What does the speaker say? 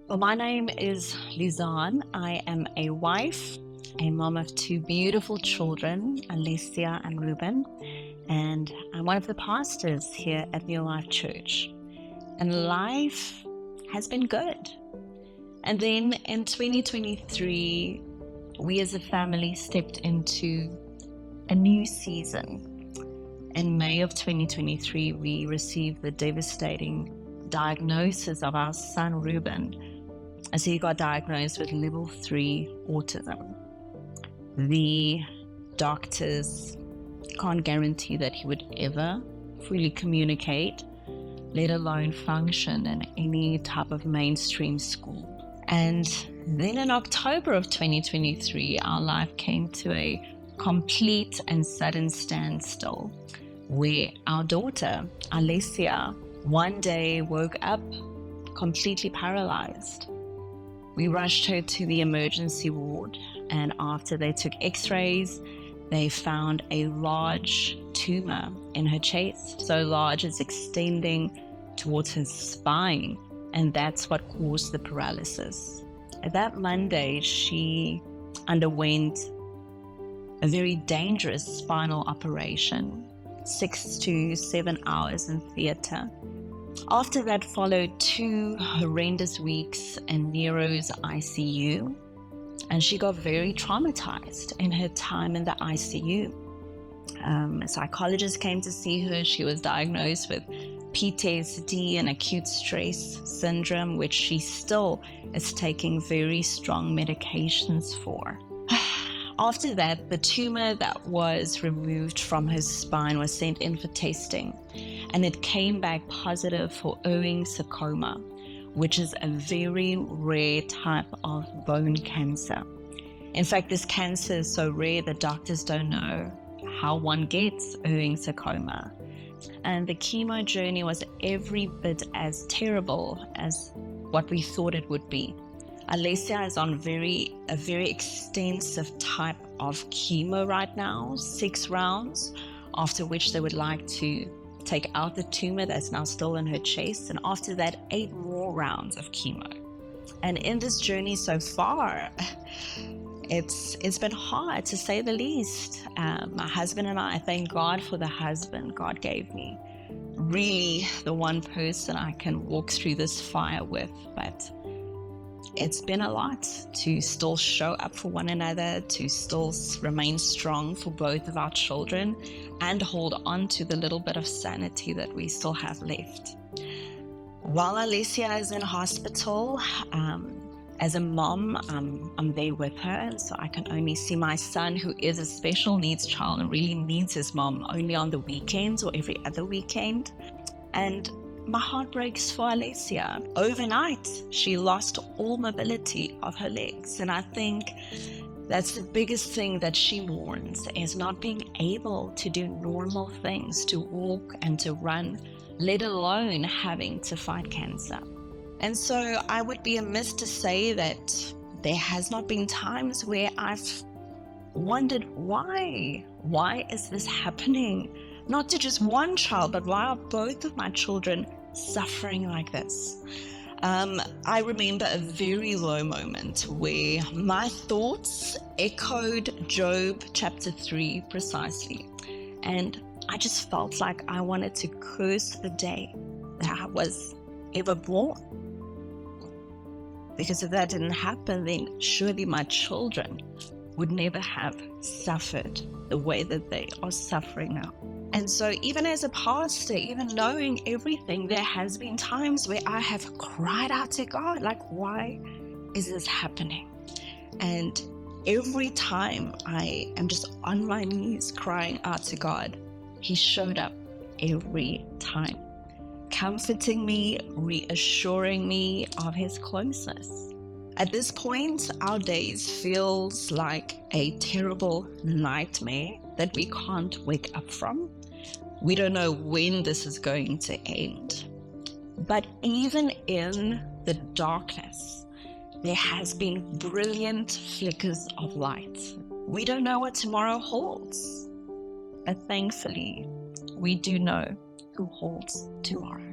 Well, my name is Lizanne. I am a wife, a mom of two beautiful children, Alessia and Ruben, and I'm one of the pastors here at New Life Church. And life has been good. And then in 2023, we as a family stepped into a new season. In May of 2023, we received the devastating diagnosis of our son, Ruben, as he got diagnosed with level 3 autism. The doctors can't guarantee that he would ever fully communicate, let alone function in any type of mainstream school. And then in October of 2023, our life came to a complete and sudden standstill, where our daughter, Alessia, one day woke up completely paralyzed. We rushed her to the emergency ward, and after they took x-rays, they found a large tumor in her chest, so large it's extending towards her spine, and that's what caused the paralysis. That Monday, she underwent a very dangerous spinal operation, 6 to 7 hours in theater. After that followed 2 horrendous weeks in Nero's ICU, and she got very traumatized in her time in the ICU. A psychologist came to see her. She was diagnosed with PTSD and acute stress syndrome, which she still is taking very strong medications for. After that, the tumor that was removed from her spine was sent in for testing, and it came back positive for Ewing sarcoma, which is a very rare type of bone cancer. In fact, this cancer is so rare that doctors don't know how one gets Ewing sarcoma. And the chemo journey was every bit as terrible as what we thought it would be. Alessia is on a very extensive type of chemo right now, 6 rounds, after which they would like to take out the tumor that's now still in her chest, and after that 8 more rounds of chemo. And in this journey so far, it's been hard, to say the least. My husband and I thank God for the husband God gave me. Really the one person I can walk through this fire with, but it's been a lot to still show up for one another, to still remain strong for both of our children, and hold on to the little bit of sanity that we still have left. While Alessia is in hospital, as a mom, I'm there with her, and so I can only see my son, who is a special needs child and really needs his mom, only on the weekends or every other weekend. And my heart breaks for Alessia. Overnight, she lost all mobility of her legs, and I think that's the biggest thing that she mourns, is not being able to do normal things, to walk and to run, let alone having to fight cancer. And so I would be amiss to say that there has not been times where I've wondered why is this happening? Not to just one child, but why are both of my children suffering like this? I remember a very low moment where my thoughts echoed Job chapter 3 precisely, and I just felt like I wanted to curse the day that I was ever born, because if that didn't happen, then surely my children would never have suffered the way that they are suffering now. And so even as a pastor, even knowing everything, there has been times where I have cried out to God, like, why is this happening? And every time I am just on my knees crying out to God, He showed up every time, comforting me, reassuring me of His closeness. At this point, our days feels like a terrible nightmare that we can't wake up from. We don't know when this is going to end. But even in the darkness, there has been brilliant flickers of light. We don't know what tomorrow holds, but thankfully, we do know who holds tomorrow.